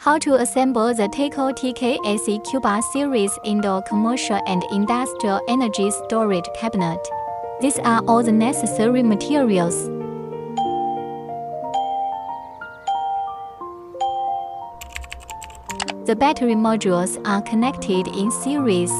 How to assemble the TAICO TKS EQ series indoor commercial and industrial energy storage cabinet. These are all the necessary materials. The battery modules are connected in series.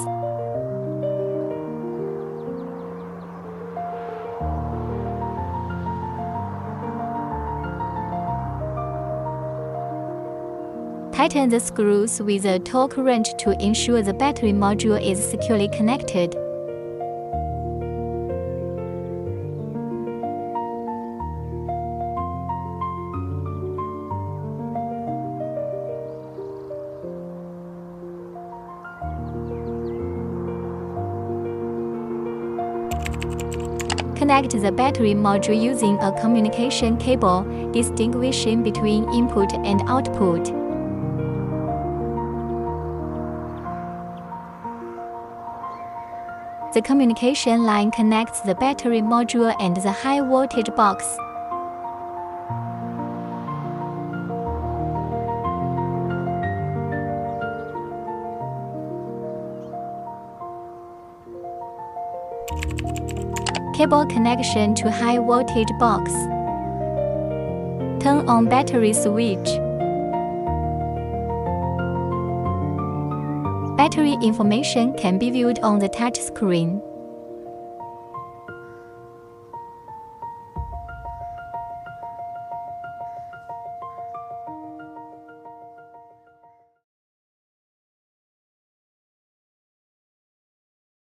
Tighten the screws with a torque wrench to ensure the battery module is securely connected. Connect the battery module using a communication cable, distinguishing between input and output. The communication line connects the battery module and the high voltage box. Cable connection to high voltage box. Turn on battery switch. Battery information can be viewed on the touch screen.